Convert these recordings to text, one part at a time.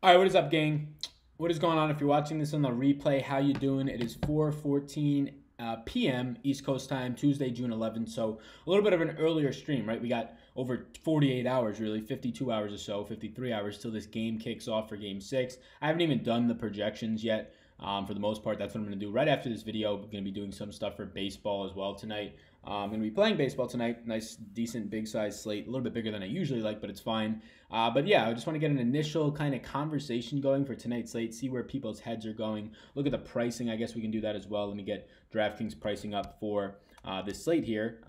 All right, what is up, gang? What is going on? If you're watching this on the replay, how you doing? It is 4:14 p.m. East Coast time, Tuesday, June 11th. So a little bit of an earlier stream, right? We got over 48 hours, really, 52 hours or so, 53 hours till this game kicks off for Game 6. I haven't even done the projections yet. For the most part, that's what I'm going to do right after this video. I'm going to be doing some stuff for baseball as well tonight. I'm going to be playing baseball tonight. Nice, decent, big size slate. A little bit bigger than I usually like, but it's fine. But yeah, I just want to get an initial kind of conversation going for tonight's slate, see where people's heads are going. Look at the pricing. I guess we can do that as well. Let me get Draftkings pricing up for this slate here.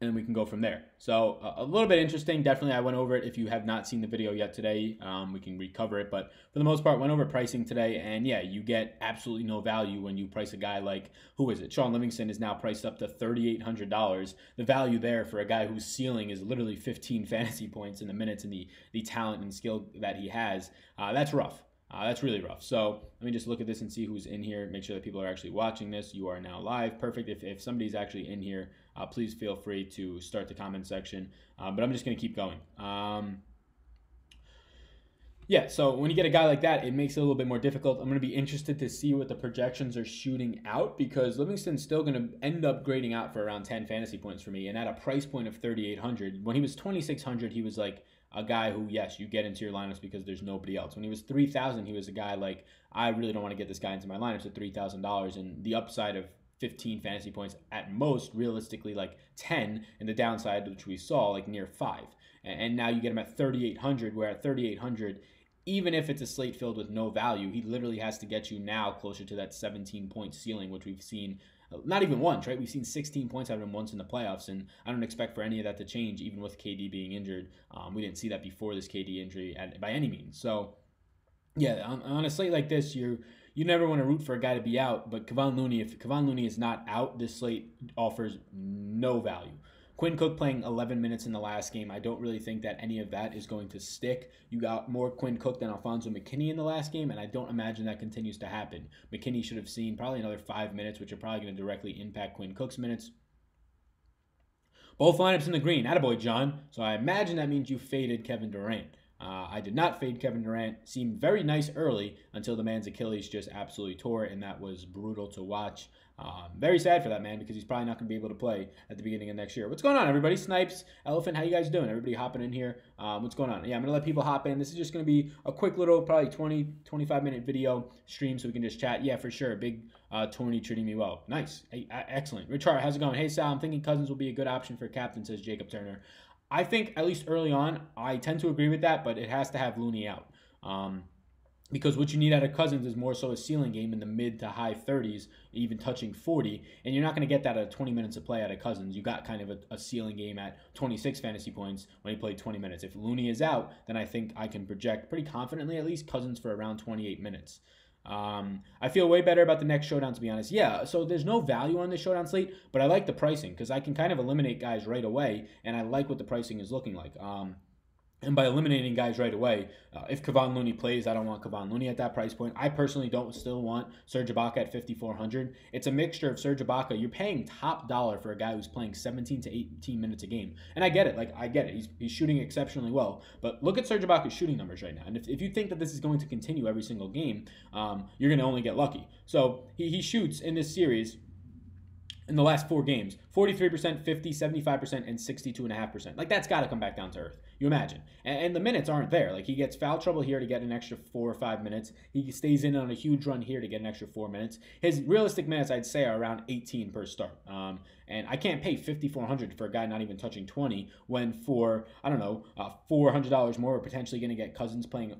And then we can go from there. So a little bit interesting. Definitely, I went over it. If you have not seen the video yet today, we can recover it. But for the most part, went over pricing today. And yeah, you get absolutely no value when you price a guy like, who is it? Sean Livingston is now priced up to $3,800. The value there for a guy whose ceiling is literally 15 fantasy points in the minutes and the talent and skill that he has, that's rough. That's really rough. So let me just look at this and see who's in here. Make sure that people are actually watching this. You are now live. Perfect. If somebody's actually in here, please feel free to start the comment section. But I'm just going to keep going. Yeah, so when you get a guy like that, it makes it a little bit more difficult. I'm going to be interested to see what the projections are shooting out because Livingston's still going to end up grading out for around 10 fantasy points for me. And at a price point of 3,800, when he was 2,600, he was like a guy who, yes, you get into your lineups because there's nobody else. When he was 3,000, he was a guy like, I really don't want to get this guy into my lineups at $3,000. And the upside of 15 fantasy points at most, realistically like 10, and the downside, which we saw, like near 5. And now you get him at 3,800, where at 3,800, even if it's a slate filled with no value, he literally has to get you now closer to that 17-point ceiling, which we've seen not even once, right? We've seen 16 points out of him once in the playoffs, and I don't expect for any of that to change, even with KD being injured. We didn't see that before this KD injury by any means. So, yeah, on a slate like this, you never want to root for a guy to be out, but Kevon Looney, if Kevon Looney is not out, this slate offers no value. Quinn Cook playing 11 minutes in the last game. I don't really think that any of that is going to stick. You got more Quinn Cook than Alfonso McKinney in the last game, and I don't imagine that continues to happen. McKinney should have seen probably another 5 minutes, which are probably going to directly impact Quinn Cook's minutes. Both lineups in the green. Attaboy, John. So I imagine that means you faded Kevin Durant. I did not fade Kevin Durant. Seemed very nice early until the man's Achilles just absolutely tore, and that was brutal to watch. Very sad for that man because he's probably not going to be able to play at the beginning of next year. What's going on, everybody? Snipes, Elephant, how you guys doing? Everybody hopping in here. What's going on? Yeah, I'm going to let people hop in. This is just going to be a quick little, probably 20, 25-minute video stream so we can just chat. Yeah, for sure. Big Tony treating me well. Nice. Hey, excellent. Richard, how's it going? Hey, Sal, I'm thinking Cousins will be a good option for captain, says Jacob Turner. I think, at least early on, I tend to agree with that, but it has to have Looney out. Because what you need out of Cousins is more so a ceiling game in the mid to high 30s, even touching 40, and you're not going to get that at 20 minutes of play out of Cousins. You got kind of a ceiling game at 26 fantasy points when he played 20 minutes. If Looney is out, then I think I can project pretty confidently at least Cousins for around 28 minutes. I feel way better about the next showdown, to be honest. Yeah, so there's no value on this showdown slate, but I like the pricing because I can kind of eliminate guys right away, and I like what the pricing is looking like. And by eliminating guys right away, if Kevon Looney plays, I don't want Kevon Looney at that price point. I personally don't still want Serge Ibaka at $5,400. It's a mixture of Serge Ibaka. You're paying top dollar for a guy who's playing 17 to 18 minutes a game. And I get it. I get it. He's shooting exceptionally well. But look at Serge Ibaka's shooting numbers right now. And if you think that this is going to continue every single game, you're going to only get lucky. So he shoots in this series in the last 4 games, 43%, 50, 75%, and 62.5%. Like, that's got to come back down to earth. You imagine. And the minutes aren't there. Like, he gets foul trouble here to get an extra 4 or 5 minutes. He stays in on a huge run here to get an extra 4 minutes. His realistic minutes, I'd say, are around 18 per start. And I can't pay $5,400 for a guy not even touching 20 when for, I don't know, $400 more, we're potentially going to get Cousins playing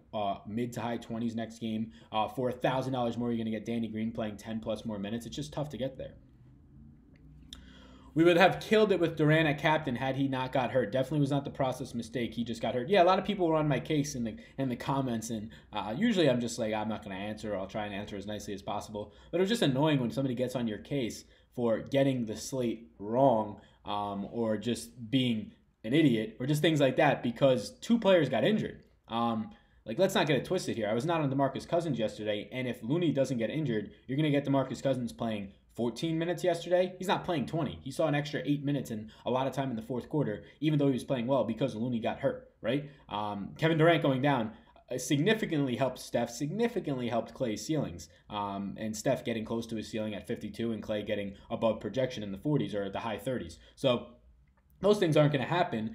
mid to high 20s next game. For $1,000 more, you're going to get Danny Green playing 10 plus more minutes. It's just tough to get there. We would have killed it with Durant at captain had he not got hurt. Definitely was not the process mistake. He just got hurt. Yeah, a lot of people were on my case in the comments, and usually I'm just like, I'm not going to answer. I'll try and answer as nicely as possible. But it was just annoying when somebody gets on your case for getting the slate wrong or just being an idiot or just things like that because 2 players got injured. Like, let's not get it twisted here. I was not on DeMarcus Cousins yesterday, and if Looney doesn't get injured, you're going to get DeMarcus Cousins playing 14 minutes yesterday. He's not playing 20. He saw an extra 8 minutes and a lot of time in the fourth quarter, even though he was playing well because Looney got hurt, right? Kevin Durant going down significantly helped Steph, significantly helped Clay's ceilings. And Steph getting close to his ceiling at 52 and Clay getting above projection in the 40s or the high 30s. So those things aren't going to happen.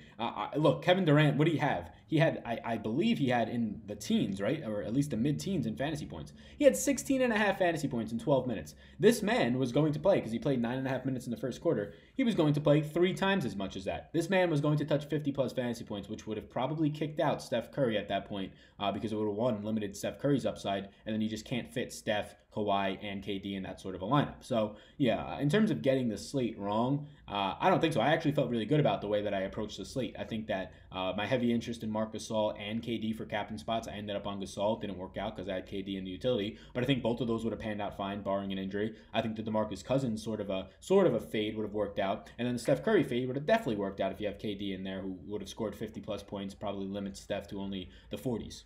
Look, Kevin Durant, what did he have? He had, I believe he had in the teens, right? Or at least the mid-teens in fantasy points. He had 16 and a half fantasy points in 12 minutes. This man was going to play, because he played 9.5 minutes in the first quarter, he was going to play 3 times as much as that. This man was going to touch 50-plus fantasy points, which would have probably kicked out Steph Curry at that point, because it would have, one, limited Steph Curry's upside, and then you just can't fit Steph, Kawhi, and KD in that sort of a lineup. So, yeah, in terms of getting the slate wrong, I don't think so. I actually felt really good about the way that I approached the slate. I think that my heavy interest in Marc Gasol and KD for captain spots, I ended up on Gasol. It didn't work out because I had KD in the utility, but I think both of those would have panned out fine, barring an injury. I think the DeMarcus Cousins sort of a fade would have worked out, and then the Steph Curry fade would have definitely worked out if you have KD in there, who would have scored 50-plus points, probably limits Steph to only the 40s.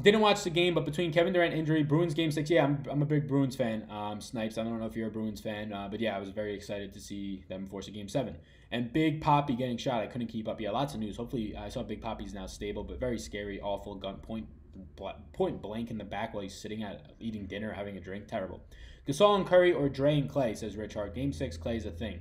Didn't watch the game, but between Kevin Durant injury, Bruins game 6, yeah, I'm a big Bruins fan. Snipes, I don't know if you're a Bruins fan, but yeah, I was very excited to see them force a game 7. And Big Poppy getting shot, I couldn't keep up. Yeah, lots of news. Hopefully, I saw Big Poppy's now stable, but very scary, awful, gun point blank in the back while he's sitting at eating dinner, having a drink. Terrible. Gasol and Curry or Dre and Clay, says Rich Hart. Game 6, Clay's a thing.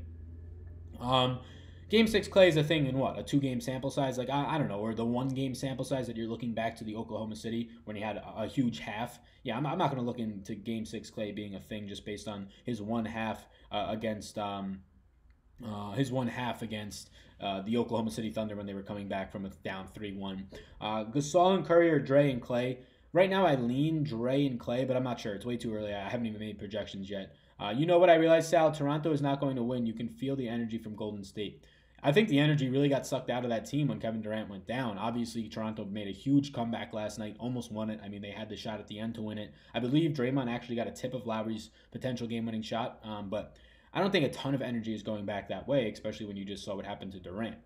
Game 6 Clay is a thing in what? A 2-game sample size? Like, I don't know. Or the 1-game sample size that you're looking back to the Oklahoma City when he had a huge half. Yeah, I'm not going to look into Game 6 Clay being a thing just based on his one half against the Oklahoma City Thunder when they were coming back from a down 3-1. Gasol and Curry or Dre and Clay. Right now I lean Dre and Clay, but I'm not sure. It's way too early. I haven't even made projections yet. You know what I realized, Sal? Toronto is not going to win. You can feel the energy from Golden State. I think the energy really got sucked out of that team when Kevin Durant went down. Obviously, Toronto made a huge comeback last night, almost won it. I mean, they had the shot at the end to win it. I believe Draymond actually got a tip of Lowry's potential game-winning shot, but I don't think a ton of energy is going back that way, especially when you just saw what happened to Durant.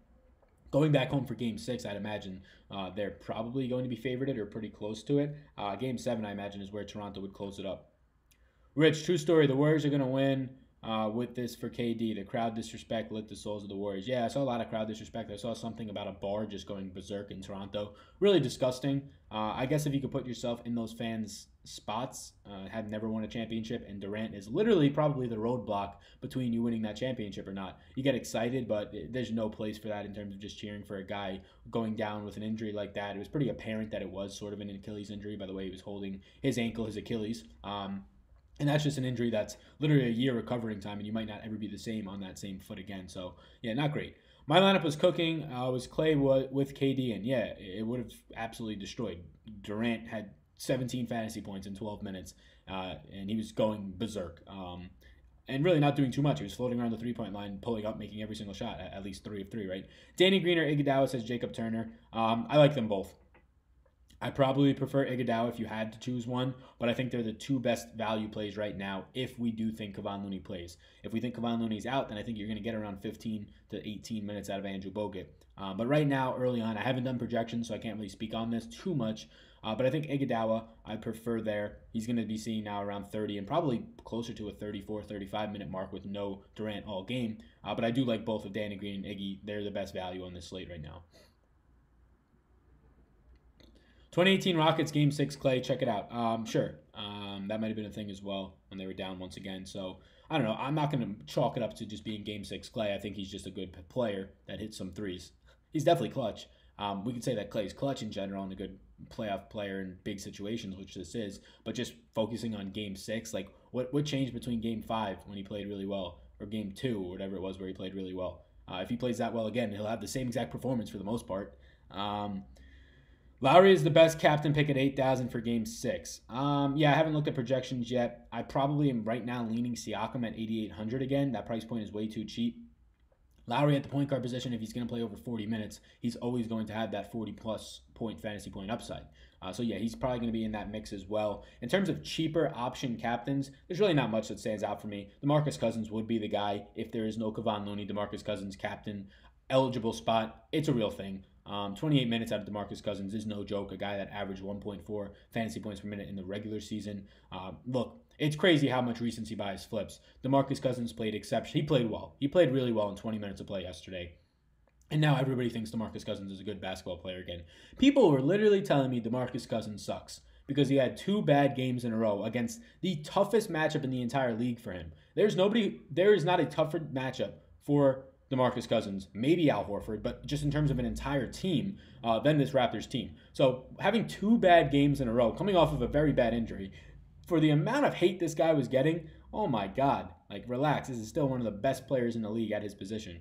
Going back home for Game 6, I'd imagine they're probably going to be favorited or pretty close to it. Game 7, I imagine, is where Toronto would close it up. Rich, true story. The Warriors are going to win with this for KD. The crowd disrespect lit the souls of the Warriors. Yeah, I saw a lot of crowd disrespect. I saw something about a bar just going berserk in Toronto. Really disgusting. I guess if you could put yourself in those fans' spots, have never won a championship, and Durant is literally probably the roadblock between you winning that championship or not. You get excited, but there's no place for that in terms of just cheering for a guy going down with an injury like that. It was pretty apparent that it was sort of an Achilles injury by the way he was holding his ankle, his Achilles. And that's just an injury that's literally a year recovering time, and you might not ever be the same on that same foot again. So, yeah, not great. My lineup was cooking. Was Clay with KD, and yeah, it would have absolutely destroyed. Durant had 17 fantasy points in 12 minutes, and he was going berserk. And really not doing too much. He was floating around the three-point line, pulling up, making every single shot, at least 3 of 3, right? Danny Green or Iguodala, says Jacob Turner. I like them both. I probably prefer Iguodala if you had to choose one, but I think they're the 2 best value plays right now if we do think Kevon Looney plays. If we think Kevon Looney's out, then I think you're going to get around 15 to 18 minutes out of Andrew Bogut. But right now, early on, I haven't done projections, so I can't really speak on this too much. But I think Iguodala, I prefer there. He's going to be seeing now around 30 and probably closer to a 34, 35-minute mark with no Durant all game. But I do like both of Danny Green and Iggy. They're the best value on this slate right now. 2018 Rockets Game 6 Clay, check it out. Sure. That might have been a thing as well when they were down once again. So, I don't know. I'm not going to chalk it up to just being Game 6 Clay. I think he's just a good player that hits some threes. He's definitely clutch. We could say that Clay's clutch in general and a good playoff player in big situations, which this is. But just focusing on Game 6, like what changed between Game 5 when he played really well or Game 2 or whatever it was where he played really well? If he plays that well again, he'll have the same exact performance for the most part. Lowry is the best captain pick at 8,000 for Game 6. Yeah, I haven't looked at projections yet. I probably am right now leaning Siakam at 8,800 again. That price point is way too cheap. Lowry at the point guard position, if he's going to play over 40 minutes, he's always going to have that 40-plus point fantasy point upside. So, yeah, he's probably going to be in that mix as well. In terms of cheaper option captains, there's really not much that stands out for me. DeMarcus Cousins would be the guy if there is no Kevon Looney. DeMarcus Cousins captain, eligible spot. It's a real thing. 28 minutes out of DeMarcus Cousins is no joke. A guy that averaged 1.4 fantasy points per minute in the regular season. Look, It's crazy how much recency bias flips. DeMarcus Cousins played exception. He played well. He played really well in 20 minutes of play yesterday. And now everybody thinks DeMarcus Cousins is a good basketball player again. People were literally telling me DeMarcus Cousins sucks because he had 2 bad games in a row against the toughest matchup in the entire league for him. There is not a tougher matchup for DeMarcus Cousins, maybe Al Horford, but just in terms of an entire team, than this Raptors team. So having 2 bad games in a row, coming off of a very bad injury, for the amount of hate this guy was getting, oh my God, like relax. This is still one of the best players in the league at his position.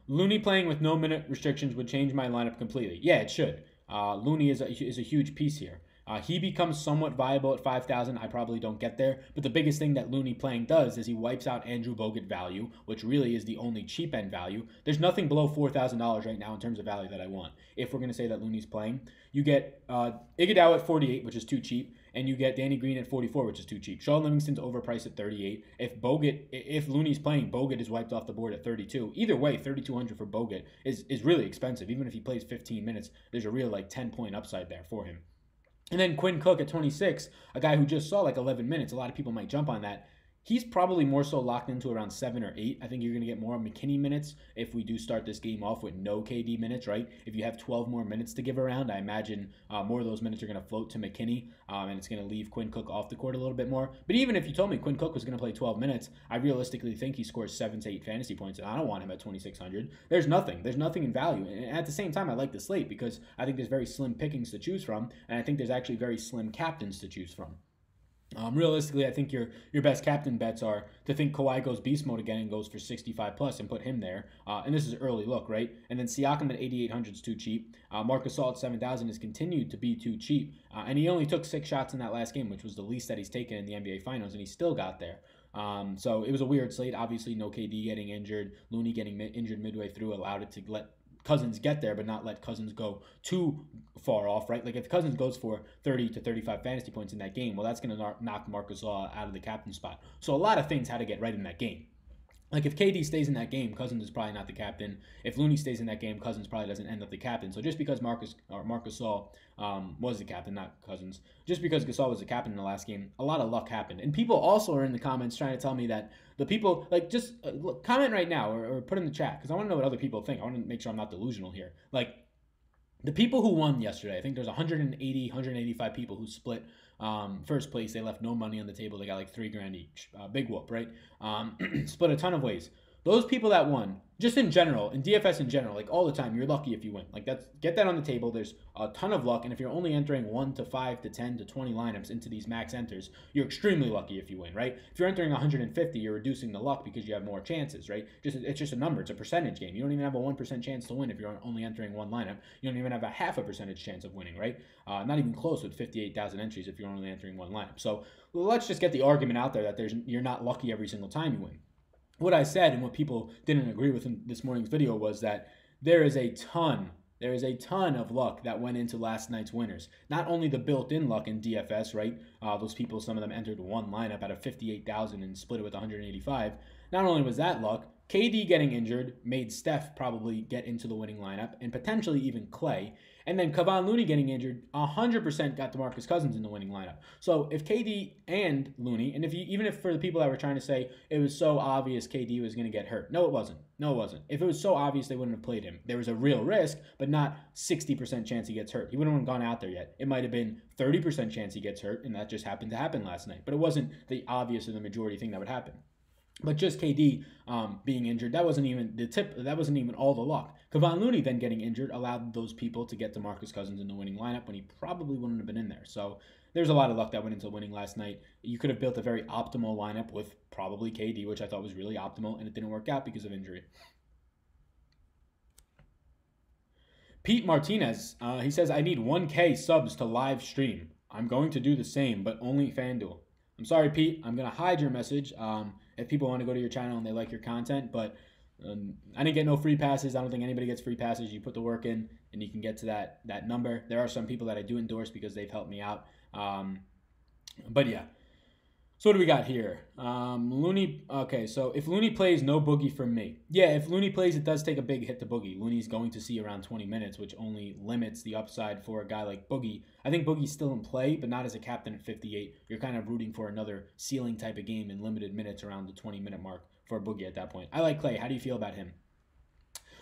Looney playing with no minute restrictions would change my lineup completely. Yeah, it should. Looney is a huge piece here. He becomes somewhat viable at 5,000. I probably don't get there. But the biggest thing that Looney playing does is he wipes out Andrew Bogut value, which really is the only cheap end value. There's nothing below $4,000 right now in terms of value that I want. If we're going to say that Looney's playing, you get Iguodala at 48, which is too cheap, and you get Danny Green at 44, which is too cheap. Sean Livingston's overpriced at 38. If Looney's playing, Bogut is wiped off the board at 32. Either way, 3,200 for Bogut is really expensive. Even if he plays 15 minutes, there's a real 10-point upside there for him. And then Quinn Cook at 26, a guy who just saw 11 minutes. A lot of people might jump on that. He's probably more so locked into around 7 or 8. I think you're going to get more McKinney minutes if we do start this game off with no KD minutes, right? If you have 12 more minutes to give around, I imagine more of those minutes are going to float to McKinney, and it's going to leave Quinn Cook off the court a little bit more. But even if you told me Quinn Cook was going to play 12 minutes, I realistically think he scores 7 to 8 fantasy points, and I don't want him at 2,600. There's nothing in value. And at the same time, I like the slate because I think there's very slim pickings to choose from, and I think there's actually very slim captains to choose from. Realistically, I think your best captain bets are to think Kawhi goes beast mode again and goes for 65 plus and put him there. And this is early look, right? And then Siakam at 8,800 is too cheap. Marc Gasol at 7,000 has continued to be too cheap. And he only took 6 shots in that last game, which was the least that he's taken in the NBA Finals, and he still got there. So it was a weird slate. Obviously, no KD getting injured. Looney getting injured midway through allowed it to let Cousins get there, but not let Cousins go too far off, right? If Cousins goes for 30 to 35 fantasy points in that game, well, that's going to knock Marc Gasol out of the captain spot. So a lot of things had to get right in that game. If KD stays in that game, Cousins is probably not the captain. If Looney stays in that game, Cousins probably doesn't end up the captain. So just because Marc Gasol was the captain, not Cousins, just because Gasol was the captain in the last game, a lot of luck happened. And people also are in the comments trying to tell me that the people, just look, comment right now or put in the chat because I want to know what other people think. I want to make sure I'm not delusional here. The people who won yesterday, I think there's 185 people who split first place. They left no money on the table. They got $3,000 each. Big whoop, right? Split a ton of ways. Those people that won, just in general, in DFS in general, all the time, you're lucky if you win. Get that on the table. There's a ton of luck, and if you're only entering 1 to 5 to 10 to 20 lineups into these max enters, you're extremely lucky if you win, right? If you're entering 150, you're reducing the luck because you have more chances, right? It's just a number. It's a percentage game. You don't even have a 1% chance to win if you're only entering one lineup. You don't even have a 0.5% chance of winning, right? Not even close with 58,000 entries if you're only entering one lineup. So let's just get the argument out there that you're not lucky every single time you win. What I said and what people didn't agree with in this morning's video was that there is a ton of luck that went into last night's winners. Not only the built-in luck in DFS, right? Those people, some of them entered one lineup out of 58,000 and split it with 185. Not only was that luck, KD getting injured made Steph probably get into the winning lineup and potentially even Clay. And then Kevon Looney getting injured 100% got DeMarcus Cousins in the winning lineup. So if KD and Looney, and even if for the people that were trying to say it was so obvious KD was going to get hurt. No, it wasn't. If it was so obvious, they wouldn't have played him. There was a real risk, but not 60% chance he gets hurt. He wouldn't have gone out there yet. It might have been 30% chance he gets hurt, and that just happened to happen last night. But it wasn't the obvious or the majority thing that would happen. But just KD being injured, that wasn't even the tip. That wasn't even all the luck. Kevon Looney then getting injured allowed those people to get DeMarcus Cousins in the winning lineup when he probably wouldn't have been in there. So there's a lot of luck that went into winning last night. You could have built a very optimal lineup with probably KD, which I thought was really optimal, and it didn't work out because of injury. Pete Martinez, he says, I need 1K subs to live stream. I'm going to do the same, but only FanDuel. I'm sorry, Pete. I'm going to hide your message if people want to go to your channel and they like your content, but I didn't get no free passes. I don't think anybody gets free passes. You put the work in and you can get to that number. There are some people that I do endorse because they've helped me out. But yeah. So what do we got here? Looney. Okay, so if Looney plays, no Boogie from me. Yeah, if Looney plays, it does take a big hit to Boogie. Looney's going to see around 20 minutes, which only limits the upside for a guy like Boogie. I think Boogie's still in play, but not as a captain at 58. You're kind of rooting for another ceiling type of game in limited minutes around the 20-minute mark for Boogie at that point. I like Clay. How do you feel about him?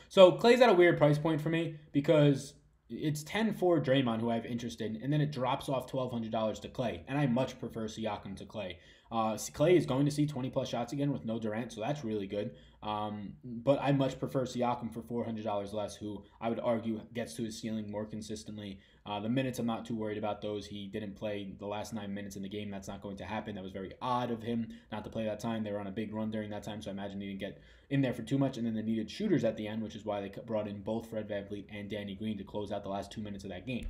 So Clay's at a weird price point for me because it's 10 for Draymond, who I have interest in, and then it drops off $1,200 to Clay, and I much prefer Siakam to Clay. Clay is going to see 20 plus shots again with no Durant, so that's really good. But I much prefer Siakam for $400 less, who I would argue gets to his ceiling more consistently. The minutes, I'm not too worried about those. He didn't play the last 9 minutes in the game. That's not going to happen. That was very odd of him not to play that time. They were on a big run during that time, so I imagine he didn't get in there for too much. And then they needed shooters at the end, which is why they brought in both Fred VanVleet and Danny Green to close out the last 2 minutes of that game.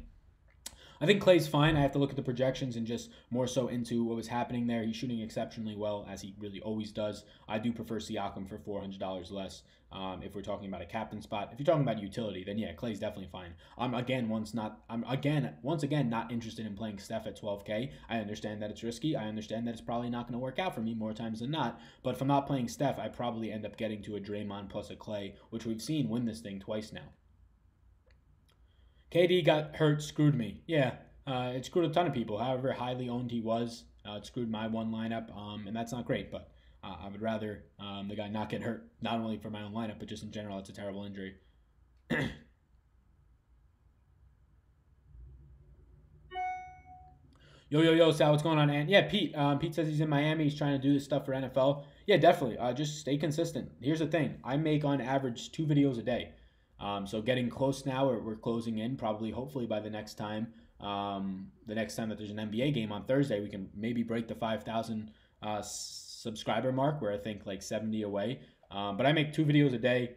I think Clay's fine. I have to look at the projections and just more so into what was happening there. He's shooting exceptionally well, as he really always does. I do prefer Siakam for $400 less if we're talking about a captain spot. If you're talking about utility, then yeah, Clay's definitely fine. I'm once again not interested in playing Steph at 12K. I understand that it's risky. I understand that it's probably not going to work out for me more times than not. But if I'm not playing Steph, I probably end up getting to a Draymond plus a Clay, which we've seen win this thing twice now. KD got hurt, screwed me. Yeah, it screwed a ton of people. However highly owned he was, it screwed my one lineup, and that's not great. But I would rather the guy not get hurt, not only for my own lineup, but just in general. It's a terrible injury. Yo, Sal, what's going on? And yeah, Pete. Pete says he's in Miami. He's trying to do this stuff for NFL. Yeah, definitely. Just stay consistent. Here's the thing. I make on average 2 videos a day. So getting close now, or we're closing in probably, hopefully by the next time that there's an NBA game on Thursday, we can maybe break the 5,000 subscriber mark. We're I think like 70 away. But I make 2 videos a day.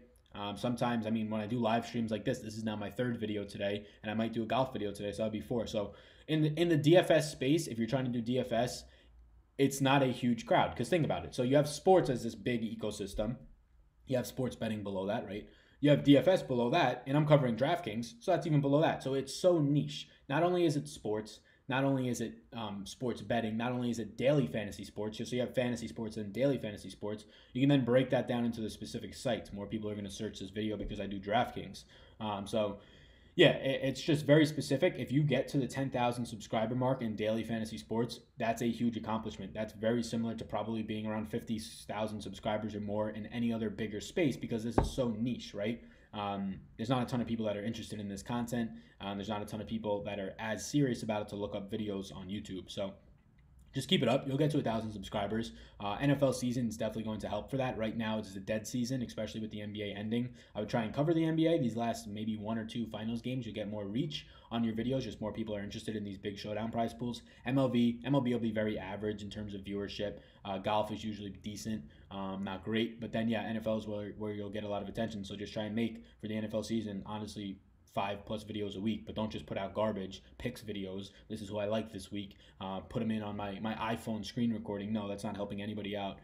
Sometimes, I mean, when I do live streams like this is now my 3rd video today, and I might do a golf video today, so that'll be 4. So in the DFS space, if you're trying to do DFS, it's not a huge crowd, because think about it. So you have sports as this big ecosystem. You have sports betting below that, right? You have DFS below that, and I'm covering Draftkings, so that's even below that. So it's so niche. Not only is it sports, not only is it sports betting, not only is it daily fantasy sports, so you have fantasy sports and daily fantasy sports. You can then break that down into the specific sites. More people are going to search this video because I do Draftkings. So yeah, it's just very specific. If you get to the 10,000 subscriber mark in daily fantasy sports, that's a huge accomplishment. That's very similar to probably being around 50,000 subscribers or more in any other bigger space, because this is so niche, right? There's not a ton of people that are interested in this content. There's not a ton of people that are as serious about it to look up videos on YouTube. So just keep it up. You'll get to 1,000 subscribers. NFL season is definitely going to help for that. Right now, it's a dead season, especially with the NBA ending. I would try and cover the NBA. These last maybe 1 or 2 finals games, you'll get more reach on your videos. Just more people are interested in these big showdown prize pools. MLB will be very average in terms of viewership. Golf is usually decent, not great. But then, yeah, NFL is where you'll get a lot of attention. So just try and make, for the NFL season, honestly, 5+ videos a week, but don't just put out garbage picks videos. This is who I like this week. Put them in on my iPhone screen recording. No, that's not helping anybody out.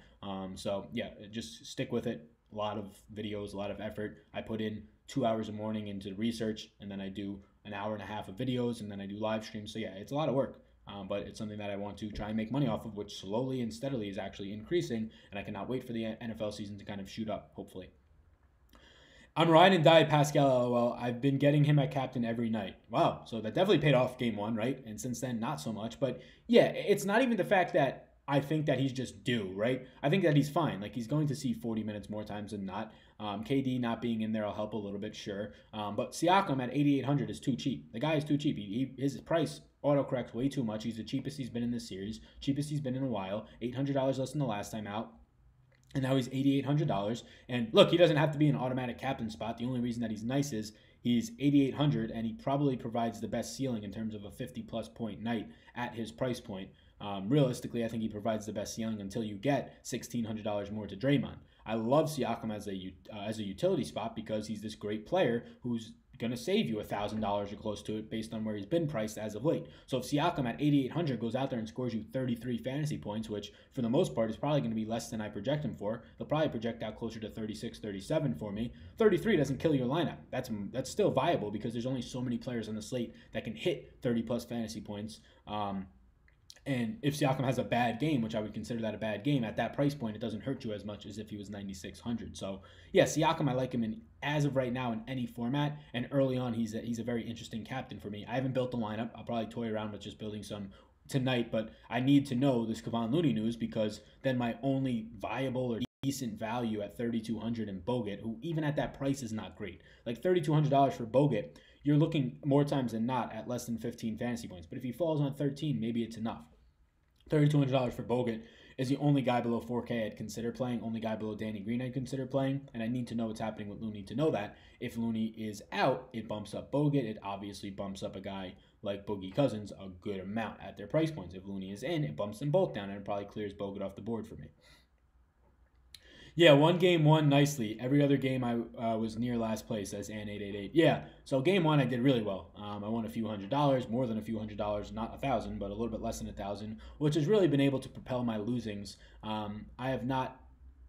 So yeah, just stick with it. A lot of videos, a lot of effort. I put in 2 hours a morning into research, and then I do an hour and a half of videos, and then I do live streams. So yeah, it's a lot of work. But it's something that I want to try and make money off of, which slowly and steadily is actually increasing, and I cannot wait for the NFL season to kind of shoot up, hopefully. I'm ride and die Pascal LOL. I've been getting him at captain every night. Wow, so that definitely paid off game 1, right? And since then, not so much. But yeah, it's not even the fact that I think that he's just due, right? I think that he's fine. Like, he's going to see 40 minutes more times than not. KD not being in there will help a little bit, sure. But Siakam at 8,800 is too cheap. The guy is too cheap. His price autocorrects way too much. He's the cheapest he's been in this series, cheapest he's been in a while, $800 less than the last time out. And now he's $8,800. And look, he doesn't have to be an automatic captain spot. The only reason that he's nice is he's $8,800, and he probably provides the best ceiling in terms of a 50+ point night at his price point. Realistically, I think he provides the best ceiling until you get $1,600 more to Draymond. I love Siakam as a utility spot because he's this great player who's going to save you $1,000 or close to it based on where he's been priced as of late. So if Siakam at 8,800 goes out there and scores you 33 fantasy points, which for the most part is probably going to be less than I project him for, he'll probably project out closer to 36, 37 for me. 33 doesn't kill your lineup. That's still viable because there's only so many players on the slate that can hit 30+ fantasy points. And if Siakam has a bad game, which I would consider that a bad game, at that price point, it doesn't hurt you as much as if he was 9,600. So, yeah, Siakam, I like him in as of right now in any format. And early on, he's a very interesting captain for me. I haven't built the lineup. I'll probably toy around with just building some tonight, but I need to know this Kevon Looney news because then my only viable or decent value at 3,200 in Bogut, who even at that price is not great. Like $3,200 for Bogut, you're looking more times than not at less than 15 fantasy points. But if he falls on 13, maybe it's enough. $3,200 for Bogut is the only guy below 4K I'd consider playing, only guy below Danny Green I'd consider playing, and I need to know what's happening with Looney to know that. If Looney is out, it bumps up Bogut. It obviously bumps up a guy like Boogie Cousins a good amount at their price points. If Looney is in, it bumps them both down, and it probably clears Bogut off the board for me. Yeah, one game won nicely. Every other game I was near last place, as An888. Yeah, so game one I did really well. I won a few $100s, more than a few $100s, not 1,000, but a little bit less than 1,000, which has really been able to propel my losings. I have not.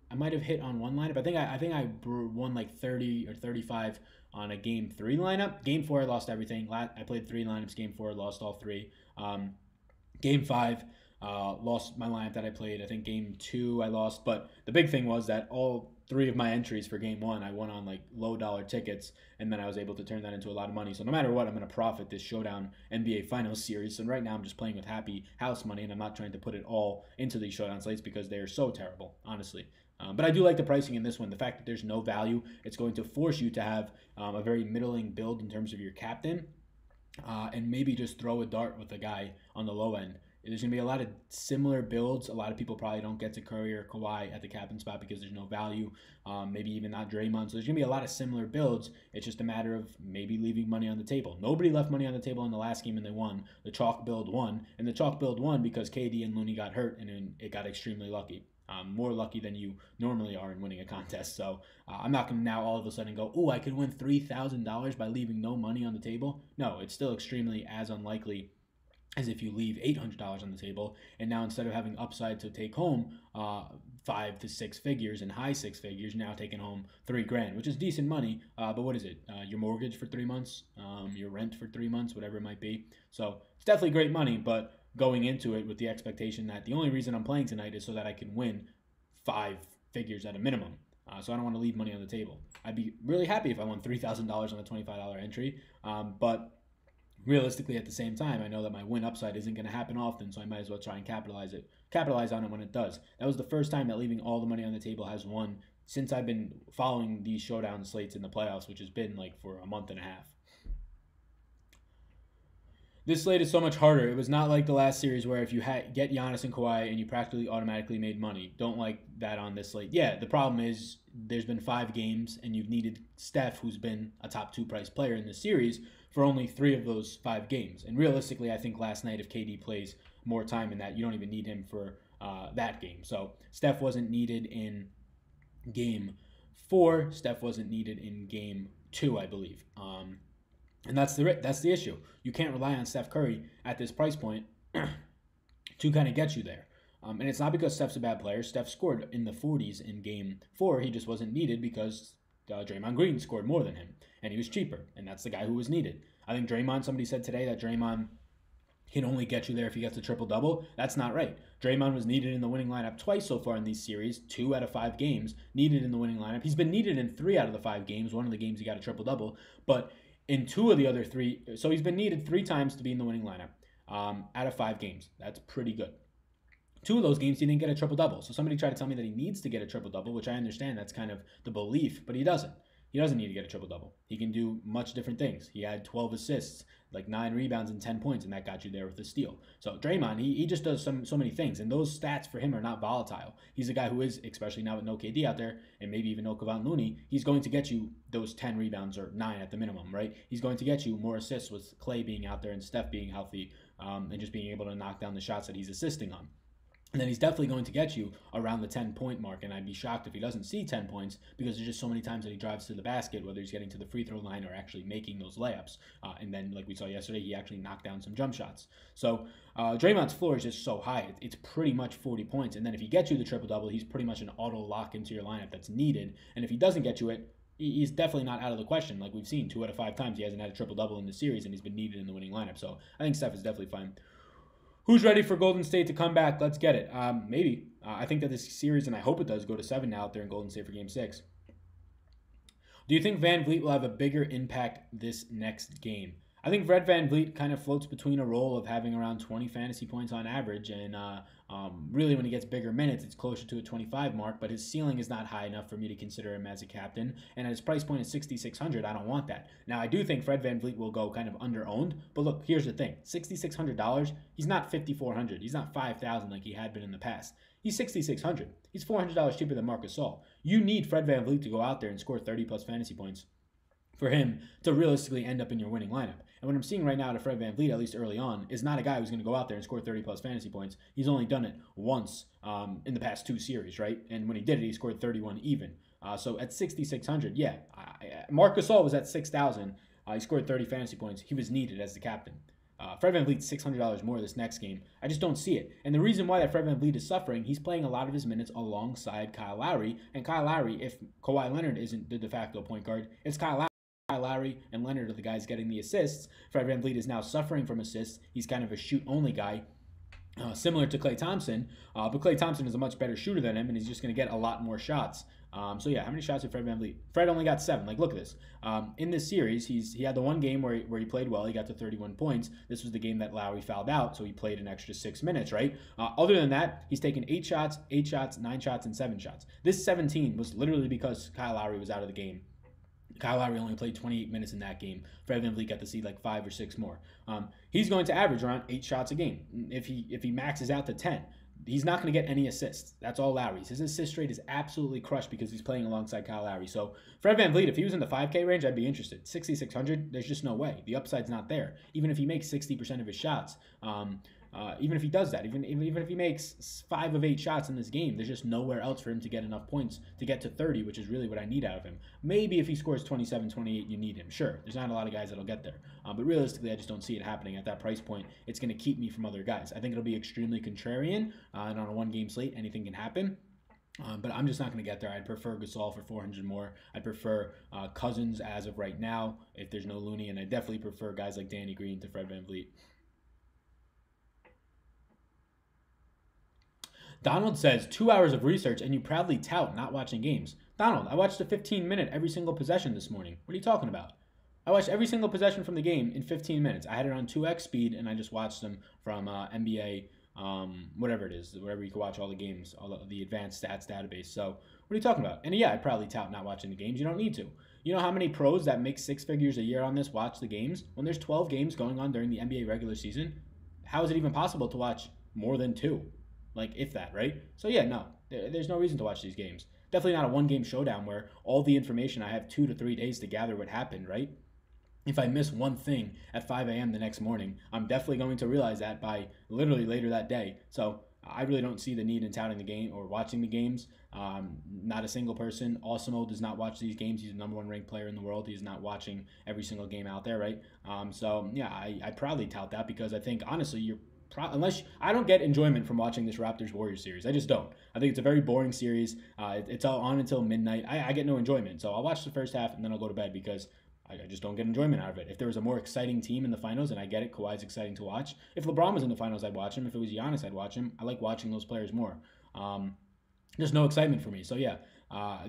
I might have hit on one lineup. I think I won like 30 or 35 on a game 3 lineup. Game 4 I lost everything. I played 3 lineups. Game 4 I lost all 3. Game 5. Lost my lineup that I played. I think game 2 I lost. But the big thing was that all 3 of my entries for game 1 I won on like low dollar tickets, and then I was able to turn that into a lot of money. So no matter what, I'm going to profit this Showdown NBA Finals series. And right now I'm just playing with happy house money, and I'm not trying to put it all into these Showdown slates because they are so terrible, honestly. But I do like the pricing in this one. The fact that there's no value, it's going to force you to have a very middling build in terms of your captain, and maybe just throw a dart with a guy on the low end. There's going to be a lot of similar builds. A lot of people probably don't get to Curry or Kawhi at the captain spot because there's no value, maybe even not Draymond. So there's going to be a lot of similar builds. It's just a matter of maybe leaving money on the table. Nobody left money on the table in the last game and they won. The chalk build won. And the chalk build won because KD and Looney got hurt, and then it got extremely lucky. More lucky than you normally are in winning a contest. So I'm not going to now all of a sudden go, oh, I could win $3,000 by leaving no money on the table. No, it's still extremely as unlikely as if you leave $800 on the table, and now instead of having upside to take home 5 to 6 figures and high 6 figures, you're now taking home $3,000, which is decent money. But what is it? Your mortgage for 3 months, your rent for 3 months, whatever it might be. So it's definitely great money, but going into it with the expectation that the only reason I'm playing tonight is so that I can win 5 figures at a minimum. So I don't want to leave money on the table. I'd be really happy if I won $3,000 on a $25 entry, but realistically, at the same time, I know that my win upside isn't going to happen often, so I might as well try and capitalize on it when it does. That was the first time that leaving all the money on the table has won since I've been following these Showdown slates in the playoffs, which has been like for a month and a half. This slate is so much harder. It was not like the last series where if you get Giannis and Kawhi and you practically automatically made money. Don't like that on this slate. Yeah, the problem is there's been 5 games and you've needed Steph, who's been a top 2 price player in this series, for only 3 of those 5 games. And realistically, I think last night if KD plays more time in that, you don't even need him for that game. So Steph wasn't needed in game 4. Steph wasn't needed in game 2, I believe. And that's the issue. You can't rely on Steph Curry at this price point to kind of get you there. And it's not because Steph's a bad player. Steph scored in the 40s in game 4. He just wasn't needed because Draymond Green scored more than him, and he was cheaper, and that's the guy who was needed. I think somebody said today that Draymond can only get you there if he gets a triple-double. That's not right. Draymond was needed in the winning lineup twice so far in these series, 2 out of 5 games, needed in the winning lineup. He's been needed in 3 out of the 5 games. One of the games he got a triple-double, but in 2 of the other 3, so he's been needed 3 times to be in the winning lineup out of 5 games. That's pretty good. 2 of those games, he didn't get a triple-double. So somebody tried to tell me that he needs to get a triple-double, which I understand. That's kind of the belief, but he doesn't. He doesn't need to get a triple-double. He can do much different things. He had 12 assists, like 9 rebounds and 10 points, and that got you there with a steal. So Draymond, he just does so many things, and those stats for him are not volatile. He's a guy who is, especially now with no KD out there, and maybe even no Kevon Looney, he's going to get you those 10 rebounds or 9 at the minimum, right? He's going to get you more assists with Klay being out there and Steph being healthy, and just being able to knock down the shots that he's assisting on. And then he's definitely going to get you around the 10-point mark, and I'd be shocked if he doesn't see 10 points because there's just so many times that he drives to the basket, whether he's getting to the free throw line or actually making those layups. And then, like we saw yesterday, he actually knocked down some jump shots. So Draymond's floor is just so high. It's pretty much 40 points. And then if he gets you the triple-double, he's pretty much an auto lock into your lineup that's needed. And if he doesn't get you it, he's definitely not out of the question. Like we've seen 2 out of 5 times he hasn't had a triple-double in the series, and he's been needed in the winning lineup. So I think Steph is definitely fine. Who's ready for Golden State to come back? Let's get it. Maybe. I think that this series, and I hope it does, go to 7 now out there in Golden State for Game 6. Do you think Van Vliet will have a bigger impact this next game? I think Fred VanVleet kind of floats between a role of having around 20 fantasy points on average, and really when he gets bigger minutes, it's closer to a 25 mark, but his ceiling is not high enough for me to consider him as a captain, and at his price point of 6,600, I don't want that. Now, I do think Fred VanVleet will go kind of under-owned, but look, here's the thing. $6,600, he's not $5,400. He's not $5,000 like he had been in the past. He's $6,600. He's $400 cheaper than Marc Gasol. You need Fred VanVleet to go out there and score 30-plus fantasy points for him to realistically end up in your winning lineup. And what I'm seeing right now out of Fred VanVleet, at least early on, is not a guy who's going to go out there and score 30-plus fantasy points. He's only done it once in the past 2 series, right? And when he did it, he scored 31 even. So at 6,600, yeah. Marc Gasol was at 6,000. He scored 30 fantasy points. He was needed as the captain. Fred VanVleet's $600 more this next game. I just don't see it. And the reason why that Fred VanVleet is suffering, he's playing a lot of his minutes alongside Kyle Lowry. And Kyle Lowry, if Kawhi Leonard isn't the de facto point guard, it's Kyle Lowry. Lowry and Leonard are the guys getting the assists. Fred VanVleet is now suffering from assists. He's kind of a shoot-only guy, similar to Klay Thompson. But Klay Thompson is a much better shooter than him, and he's just going to get a lot more shots. So yeah, how many shots did Fred VanVleet? Fred only got 7. Like, look at this. In this series, he had the one game where he played well. He got to 31 points. This was the game that Lowry fouled out, so he played an extra 6 minutes, right? Other than that, he's taken 8 shots, 9 shots, and 7 shots. This 17 was literally because Kyle Lowry was out of the game. Kyle Lowry only played 28 minutes in that game. Fred VanVleet got to see like 5 or 6 more. He's going to average around 8 shots a game. If he maxes out to 10, he's not going to get any assists. That's all Lowry's. His assist rate is absolutely crushed because he's playing alongside Kyle Lowry. So Fred VanVleet, if he was in the 5K range, I'd be interested. 6,600, there's just no way. The upside's not there. Even if he makes 60% of his shots, even if he does that, even if he makes 5 of 8 shots in this game, there's just nowhere else for him to get enough points to get to 30, which is really what I need out of him. Maybe if he scores 27, 28, you need him. Sure, there's not a lot of guys that'll get there. But realistically, I just don't see it happening at that price point. It's going to keep me from other guys. I think it'll be extremely contrarian, and on a one-game slate, anything can happen. But I'm just not going to get there. I'd prefer Gasol for 400 more. I'd prefer Cousins as of right now if there's no Looney, and I definitely prefer guys like Danny Green to Fred VanVleet. Donald says, 2 hours of research and you proudly tout not watching games. Donald, I watched a 15-minute every single possession this morning. What are you talking about? I watched every single possession from the game in 15 minutes. I had it on 2x speed, and I just watched them from NBA, whatever it is, wherever you can watch all the games, all the advanced stats database. So what are you talking about? And yeah, I proudly tout not watching the games. You don't need to. You know how many pros that make 6 figures a year on this watch the games? When there's 12 games going on during the NBA regular season, how is it even possible to watch more than 2? Like, if that, right? So, yeah, no, there's no reason to watch these games. Definitely not a one-game showdown where all the information I have 2 to 3 days to gather what happened, right? If I miss one thing at 5 a.m. the next morning, I'm definitely going to realize that by literally later that day. So, I really don't see the need in touting the game or watching the games. Not a single person. Awesemo does not watch these games. He's the number 1 ranked player in the world. He's not watching every single game out there, right? So, yeah, I proudly tout that because I think, honestly, unless I don't get enjoyment from watching this Raptors-Warriors series. I just don't. I think it's a very boring series. It's all on until midnight. I get no enjoyment. So I'll watch the first half and then I'll go to bed because I just don't get enjoyment out of it. If there was a more exciting team in the finals, and I get it, Kawhi's exciting to watch. If LeBron was in the finals, I'd watch him. If it was Giannis, I'd watch him. I like watching those players more. There's no excitement for me. So yeah,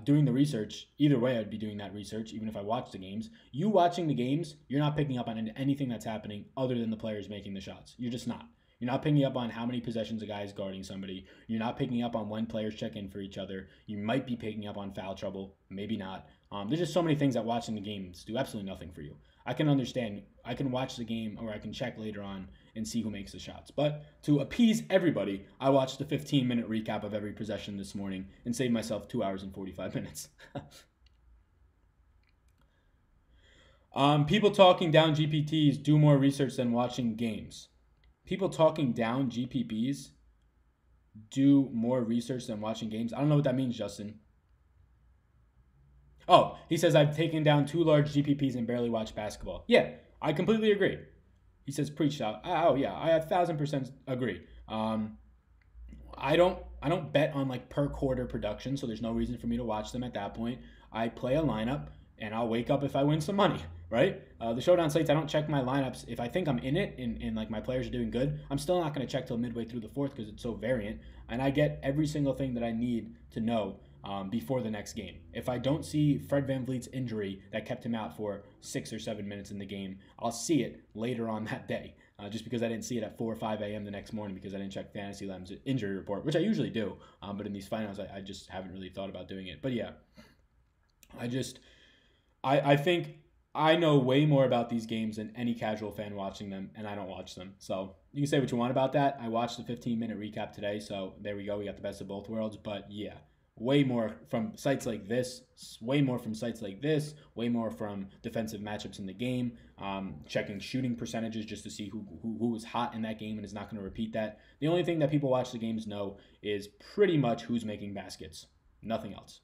doing the research, either way I'd be doing that research, even if I watch the games. You watching the games, you're not picking up on anything that's happening other than the players making the shots. You're just not. You're not picking up on how many possessions a guy is guarding somebody. You're not picking up on when players check in for each other. You might be picking up on foul trouble, maybe not. There's just so many things that watching the games do absolutely nothing for you. I can understand. I can watch the game or I can check later on and see who makes the shots. But to appease everybody, I watched the 15-minute recap of every possession this morning and saved myself 2 hours and 45 minutes. People talking down GPTs do more research than watching games. People talking down GPPs do more research than watching games. I don't know what that means, Justin. Oh, he says, I've taken down 2 large GPPs and barely watched basketball. Yeah, I completely agree. He says, preached out. Oh, yeah, I 1,000% agree. I don't bet on like per quarter production, so there's no reason for me to watch them at that point. I play a lineup, and I'll wake up if I win some money, right? The showdown slates, I don't check my lineups. If I think I'm in it and like my players are doing good, I'm still not going to check till midway through the fourth because it's so variant. And I get every single thing that I need to know before the next game. If I don't see Fred VanVleet's injury that kept him out for 6 or 7 minutes in the game, I'll see it later on that day. Just because I didn't see it at 4 or 5 a.m. the next morning because I didn't check Fantasyland's injury report, which I usually do. But in these finals, I just haven't really thought about doing it. But yeah, I think I know way more about these games than any casual fan watching them, and I don't watch them. So you can say what you want about that. I watched the 15-minute recap today, so there we go. We got the best of both worlds. But yeah, way more from sites like this, way more from defensive matchups in the game, checking shooting percentages just to see who was hot in that game and is not going to repeat that. The only thing that people watch the games know is pretty much who's making baskets. Nothing else.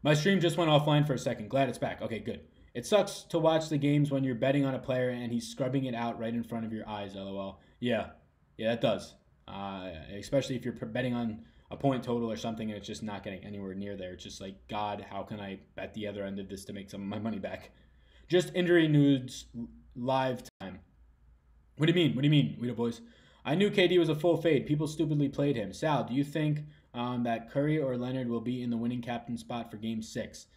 My stream just went offline for a second. Glad it's back. Okay, good. It sucks to watch the games when you're betting on a player and he's scrubbing it out right in front of your eyes, LOL. Yeah, that does. Especially if you're betting on a point total or something and it's just not getting anywhere near there. It's just like, God, how can I bet the other end of this to make some of my money back? Just injury news live time. What do you mean, Weeda boys? I knew KD was a full fade. People stupidly played him. Sal, do you think that Curry or Leonard will be in the winning captain spot for Game 6?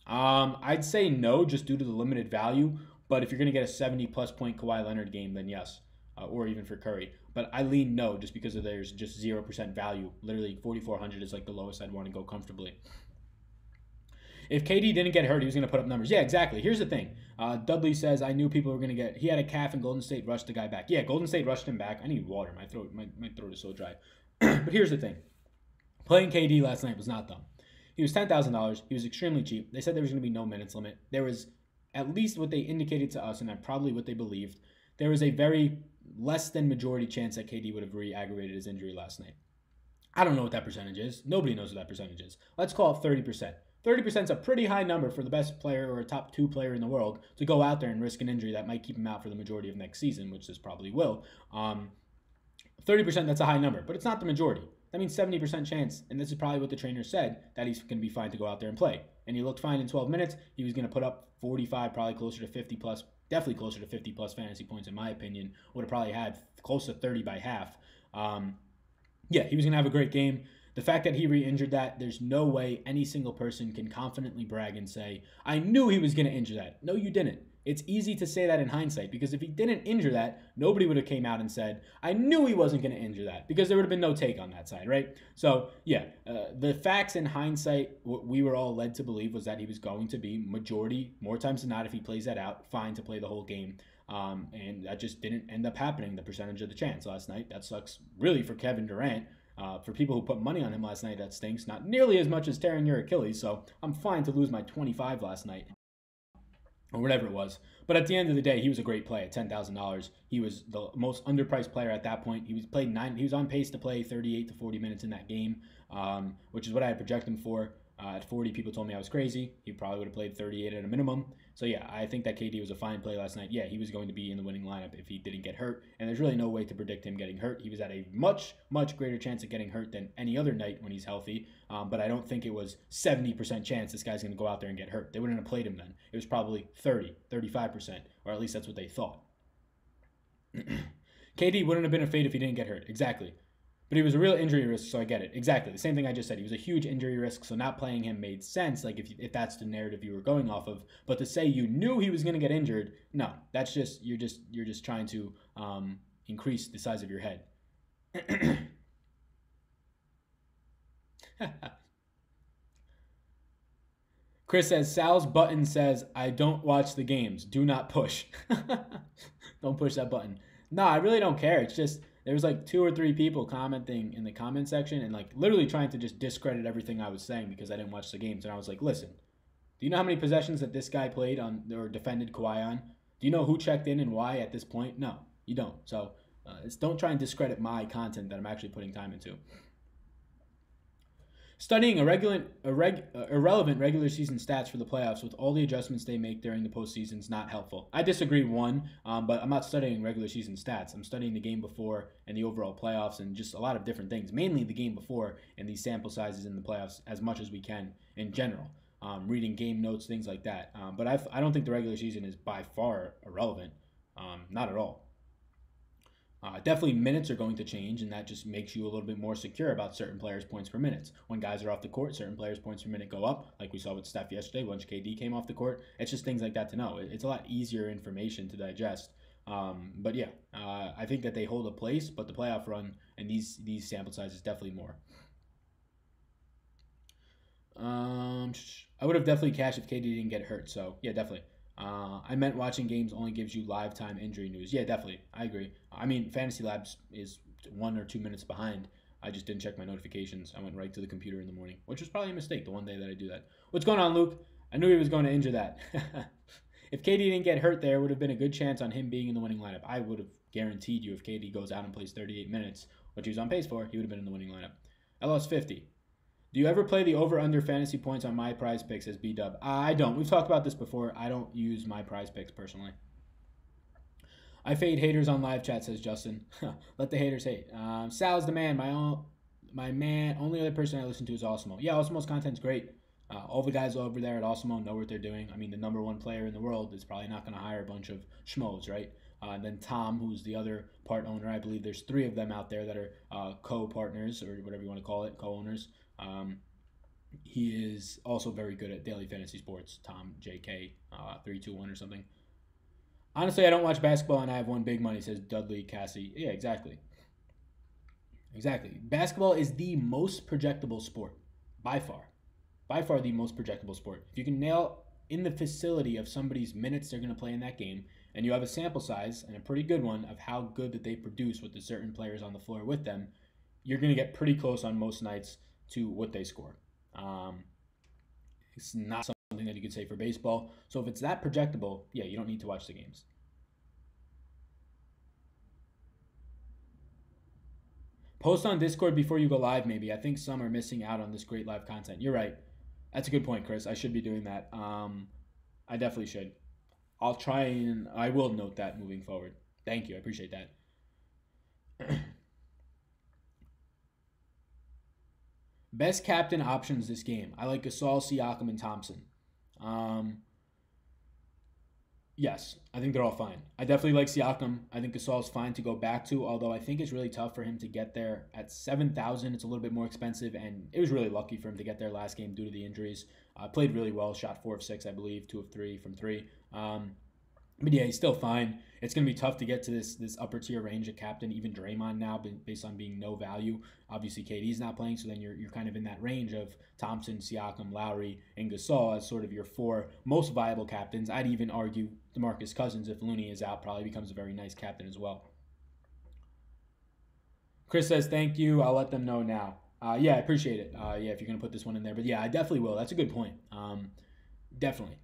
I'd say no, just due to the limited value. But if you're going to get a 70-plus point Kawhi Leonard game, then yes. Or even for Curry. But I lean no just because there's just 0% value. Literally, 4,400 is like the lowest I'd want to go comfortably. If KD didn't get hurt, he was going to put up numbers. Yeah, exactly. Here's the thing. Dudley says, I knew people were going to get... He had a calf and Golden State rushed the guy back. Yeah, Golden State rushed him back. I need water. My throat is so dry. But here's the thing. Playing KD last night was not dumb. He was $10,000. He was extremely cheap. They said there was going to be no minutes limit. There was, at least what they indicated to us, and probably what they believed, there was a very less than majority chance that KD would have re-aggravated his injury last night. I don't know what that percentage is. Nobody knows what that percentage is. Let's call it 30%. 30% is a pretty high number for the best player or a top 2 player in the world to go out there and risk an injury that might keep him out for the majority of next season, which this probably will. 30%, that's a high number, but it's not the majority. That means 70% chance, and this is probably what the trainer said, that he's going to be fine to go out there and play. And he looked fine in 12 minutes. He was going to put up 45, probably closer to 50 plus, definitely closer to 50 plus fantasy points in my opinion. Would have probably had close to 30 by half. Yeah, he was going to have a great game. The fact that he re-injured that, there's no way any single person can confidently brag and say, I knew he was going to injure that. No, you didn't. It's easy to say that in hindsight because if he didn't injure that, nobody would have came out and said, I knew he wasn't going to injure that because there would have been no take on that side, right? So, yeah, the facts in hindsight, what we were all led to believe was that he was going to be majority, more times than not, if he plays that out, fine to play the whole game. And that just didn't end up happening, the percentage of the chance last night. That sucks really for Kevin Durant. For people who put money on him last night, that stinks. Not nearly as much as tearing your Achilles, so I'm fine to lose my 25 last night. Or whatever it was. But at the end of the day, he was a great play at $10,000. He was the most underpriced player at that point. He was on pace to play 38 to 40 minutes in that game, which is what I had projected him for. At 40, people told me I was crazy. He probably would have played 38 at a minimum. So yeah, I think that KD was a fine play last night. Yeah, he was going to be in the winning lineup if he didn't get hurt. And there's really no way to predict him getting hurt. He was at a much, much greater chance of getting hurt than any other night when he's healthy. But I don't think it was 70% chance this guy's going to go out there and get hurt. They wouldn't have played him then. It was probably 30, 35%, or at least that's what they thought. KD wouldn't have been a fade if he didn't get hurt. Exactly. But he was a real injury risk, so I get it. Exactly. The same thing I just said. He was a huge injury risk, so not playing him made sense, like if that's the narrative you were going off of. But to say you knew he was going to get injured, no. That's just you're just trying to increase the size of your head. Chris says, Sal's button says, I don't watch the games. Do not push. Don't push that button. No, I really don't care. It's just... There was like 2 or 3 people commenting in the comment section and like literally trying to just discredit everything I was saying because I didn't watch the games. And I was like, listen, do you know how many possessions that this guy played on or defended Kawhi on? Do you know who checked in and why at this point? No, you don't. So don't try and discredit my content that I'm actually putting time into. Studying irrelevant regular season stats for the playoffs with all the adjustments they make during the postseason is not helpful. I disagree, but I'm not studying regular season stats. I'm studying the game before and the overall playoffs and just a lot of different things, mainly the game before and these sample sizes in the playoffs as much as we can in general. reading game notes, things like that. But I don't think the regular season is by far irrelevant. Not at all. Definitely minutes are going to change, and that just makes you a little bit more secure about certain players' points per minute. When guys are off the court, certain players' points per minute go up, like we saw with Steph yesterday once KD came off the court. It's just things like that to know. It's a lot easier information to digest. But yeah, I think that they hold a place, but the playoff run and these sample sizes definitely more. I would have definitely cashed if KD didn't get hurt. So yeah, definitely. I meant watching games only gives you live time injury news. Yeah, definitely. I agree. I mean, Fantasy Labs is 1 or 2 minutes behind. I just didn't check my notifications. I went right to the computer in the morning, which was probably a mistake the one day that I do that. What's going on, Luke? I knew he was going to injure that. If KD didn't get hurt there, would have been a good chance on him being in the winning lineup. I would have guaranteed you if KD goes out and plays 38 minutes, which he was on pace for, he would have been in the winning lineup. I lost 50. Do you ever play the over-under fantasy points on my prize picks as B-Dub? I don't. We've talked about this before. I don't use my prize picks personally. I fade haters on live chat, says Justin. Let the haters hate. Sal's the man. My man. Only other person I listen to is Awesemo. Yeah, Awesemo's content's great. All the guys over there at Awesemo know what they're doing. I mean, the number 1 player in the world is probably not going to hire a bunch of schmoes, right? And then Tom, who's the other part owner. I believe there's 3 of them out there that are co-partners or whatever you want to call it, co-owners. He is also very good at daily fantasy sports. Tom JK 321 or something. Honestly, I don't watch basketball and I have won big money, says Dudley Cassie. Yeah, exactly. Exactly. Basketball is the most projectable sport by far. By far the most projectable sport. If you can nail in the facility of somebody's minutes they're going to play in that game, and you have a sample size and a pretty good one of how good that they produce with the certain players on the floor with them, you're going to get pretty close on most nights to what they score. It's not something that you could say for baseball. So if it's that projectable, yeah, you don't need to watch the games. Post on Discord before you go live, maybe. I think some are missing out on this great live content. You're right. That's a good point, Chris. I should be doing that. I definitely should. I'll try and I will note that moving forward. Thank you. I appreciate that. Best captain options this game. I like Gasol, Siakam, and Thompson. Yes, I think they're all fine. I definitely like Siakam. I think Gasol's fine to go back to, although I think it's really tough for him to get there. At 7,000, it's a little bit more expensive, and it was really lucky for him to get there last game due to the injuries. Played really well, shot 4 of 6, I believe, 2 of 3 from 3. But yeah, he's still fine. It's going to be tough to get to this upper tier range of captain, even Draymond now, based on being no value. Obviously, KD's not playing, so then you're kind of in that range of Thompson, Siakam, Lowry, and Gasol as sort of your 4 most viable captains. I'd even argue DeMarcus Cousins, if Looney is out, probably becomes a very nice captain as well. Chris says, thank you. I'll let them know now. Yeah, I appreciate it. Yeah, if you're going to put this one in there. But yeah, I definitely will. That's a good point. Definitely.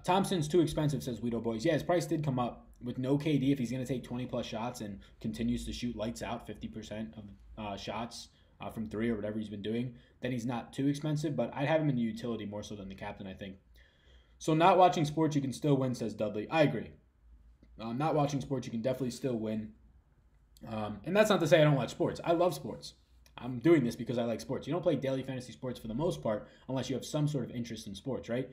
Thompson's too expensive, says Guido Boys. Yeah, his price did come up with no KD. If he's going to take 20-plus shots and continues to shoot lights out, 50% of shots from 3 or whatever he's been doing, then he's not too expensive. But I'd have him in the utility more so than the captain, I think. So not watching sports, you can still win, says Dudley. I agree. Not watching sports, you can definitely still win. And that's not to say I don't watch sports. I love sports. I'm doing this because I like sports. You don't play daily fantasy sports for the most part unless you have some sort of interest in sports, right?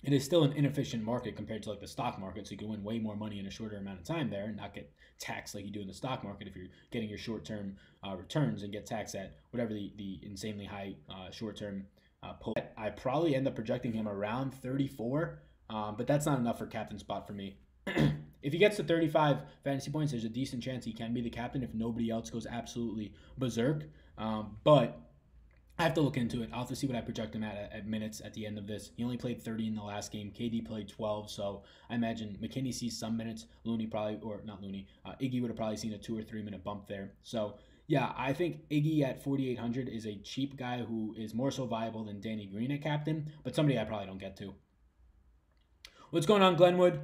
It is still an inefficient market compared to like the stock market, so you can win way more money in a shorter amount of time there and not get taxed like you do in the stock market if you're getting your short-term returns and get taxed at whatever the insanely high short-term pull. I probably end up projecting him around 34, but that's not enough for captain spot for me. If he gets to 35 fantasy points, there's a decent chance he can be the captain if nobody else goes absolutely berserk. But I have to look into it. I'll have to see what I project him at minutes at the end of this. He only played 30 in the last game. KD played 12, so I imagine McKinney sees some minutes. Looney probably, or not Looney, Iggy would have probably seen a 2 or 3 minute bump there. So yeah, I think Iggy at 4,800 is a cheap guy who is more so viable than Danny Green at captain, but somebody I probably don't get to. What's going on, Glenwood?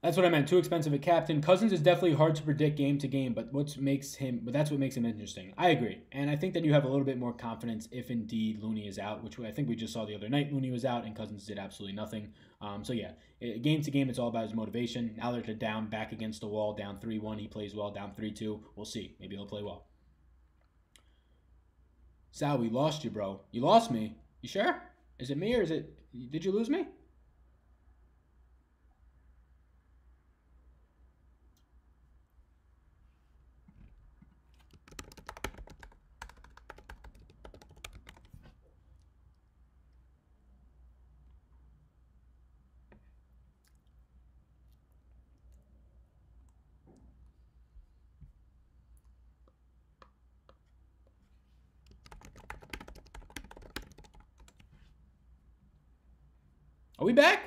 That's what I meant. Too expensive a captain. Cousins is definitely hard to predict game to game, but that's what makes him interesting. I agree. And I think that you have a little bit more confidence if indeed Looney is out, which I think we just saw the other night. Looney was out and Cousins did absolutely nothing. So yeah, game to game, it's all about his motivation. Now they're down, back against the wall, down 3-1. He plays well, down 3-2. We'll see. Maybe he'll play well. Sal, we lost you, bro. You lost me. You sure? Is it me or is it... Did you lose me? Are we back?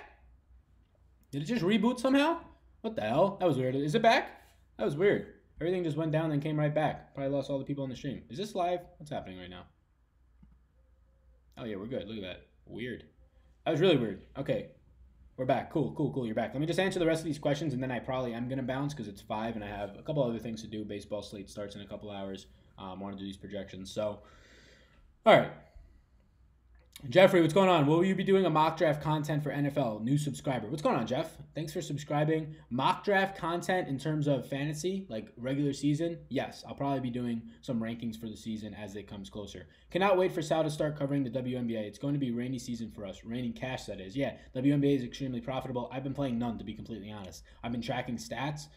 Did it just reboot somehow? What the hell? That was weird. Is it back? That was weird. Everything just went down and came right back. Probably lost all the people on the stream. Is this live? What's happening right now? Oh yeah, we're good. Look at that. Weird. That was really weird. Okay. We're back. Cool. You're back. Let me just answer the rest of these questions, and then I probably am going to bounce because it's 5, and I have a couple other things to do. Baseball slate starts in a couple hours. I want to do these projections. So, all right. Jeffrey, what's going on? Will you be doing a mock draft content for NFL? New subscriber. What's going on, Jeff? Thanks for subscribing. Mock draft content in terms of fantasy, like regular season? Yes, I'll probably be doing some rankings for the season as it comes closer. Cannot wait for Sal to start covering the WNBA. It's going to be rainy season for us. Raining cash, that is. Yeah, WNBA is extremely profitable. I've been playing none, to be completely honest. I've been tracking stats,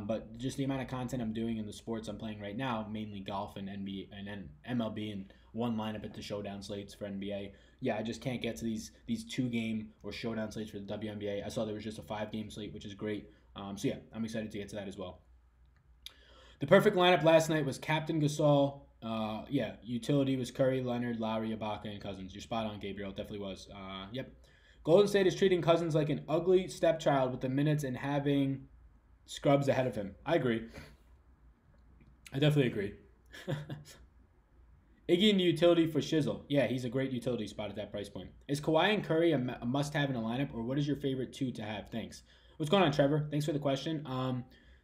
but just the amount of content I'm doing in the sports I'm playing right now, mainly golf and NBA and MLB and one lineup at the showdown slates for NBA. Yeah, I just can't get to these 2-game or showdown slates for the WNBA. I saw there was just a 5-game slate, which is great. So yeah, I'm excited to get to that as well. The perfect lineup last night was Captain Gasol. Yeah, utility was Curry, Leonard, Lowry, Ibaka, and Cousins. You're spot on, Gabriel. Definitely was. Yep. Golden State is treating Cousins like an ugly stepchild with the minutes and having scrubs ahead of him. I agree. I definitely agree. Iggy in the utility for Shizzle. Yeah, he's a great utility spot at that price point. Is Kawhi and Curry a must-have in a lineup, or what is your favorite 2 to have? Thanks. What's going on, Trevor? Thanks for the question.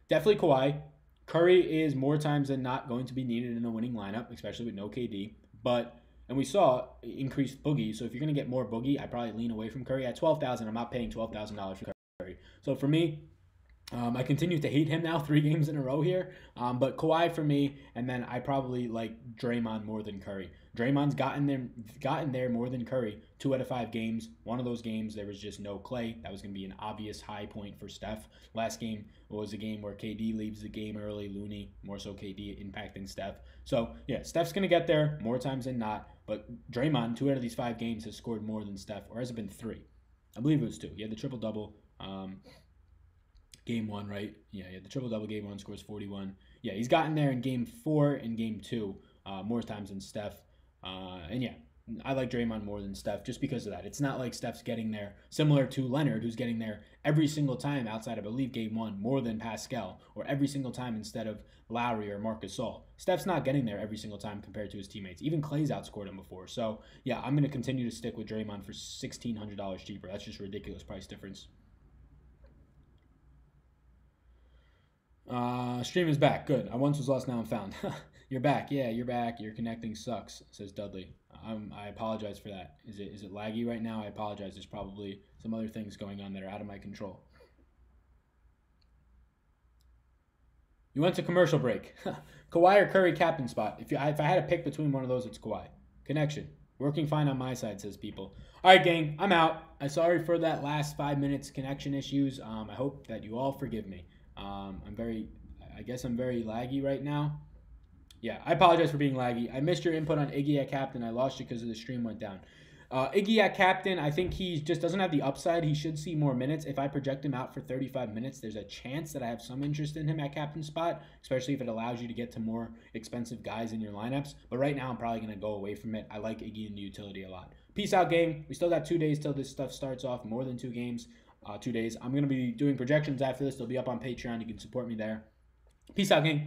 Definitely Kawhi. Curry is more times than not going to be needed in a winning lineup, especially with no KD. And we saw increased Boogie, so if you're going to get more Boogie, I'd probably lean away from Curry. At $12,000, I'm not paying $12,000 for Curry. So for me, I continue to hate him now 3 games in a row here. But Kawhi for me, and then I probably like Draymond more than Curry. Draymond's gotten there more than Curry 2 out of 5 games. One of those games, there was just no Clay. That was going to be an obvious high point for Steph. Last game was a game where KD leaves the game early. Looney, more so KD impacting Steph. So, yeah, Steph's going to get there more times than not. But Draymond, 2 out of these 5 games, has scored more than Steph. Or has it been 3? I believe it was 2. He had the triple-double. Game 1, right? Yeah, the triple-double game 1 scores 41. Yeah, he's gotten there in game 4 and game 2 more times than Steph. And yeah, I like Draymond more than Steph just because of that. It's not like Steph's getting there, similar to Leonard, who's getting there every single time outside, I believe, game 1 more than Pascal, or every single time instead of Lowry or Marc Gasol. Steph's not getting there every single time compared to his teammates. Even Clay's outscored him before. So yeah, I'm going to continue to stick with Draymond for $1,600 cheaper. That's just a ridiculous price difference. Stream is back. Good. I once was lost, now I'm found. You're back. Yeah, you're back. Your connecting sucks, says Dudley. I apologize for that. Is it laggy right now? I apologize. There's probably some other things going on that are out of my control. You went to commercial break. Kawhi or Curry captain spot. If I had to pick between one of those, it's Kawhi. Connection. Working fine on my side, says people. All right, gang. I'm out. I'm sorry for that last 5 minutes connection issues. I hope that you all forgive me. I guess I'm very laggy right now. Yeah, I apologize for being laggy. I missed your input on Iggy at captain. I lost you because the stream went down. Iggy at captain, I think he just doesn't have the upside. He should see more minutes. If I project him out for 35 minutes, there's a chance that I have some interest in him at captain spot, especially if it allows you to get to more expensive guys in your lineups. But right now, I'm probably going to go away from it. I like Iggy in the utility a lot. Peace out, gang. We still got 2 days till this stuff starts off, more than 2 games. 2 days. I'm going to be doing projections after this. They'll be up on Patreon. You can support me there. Peace out, gang.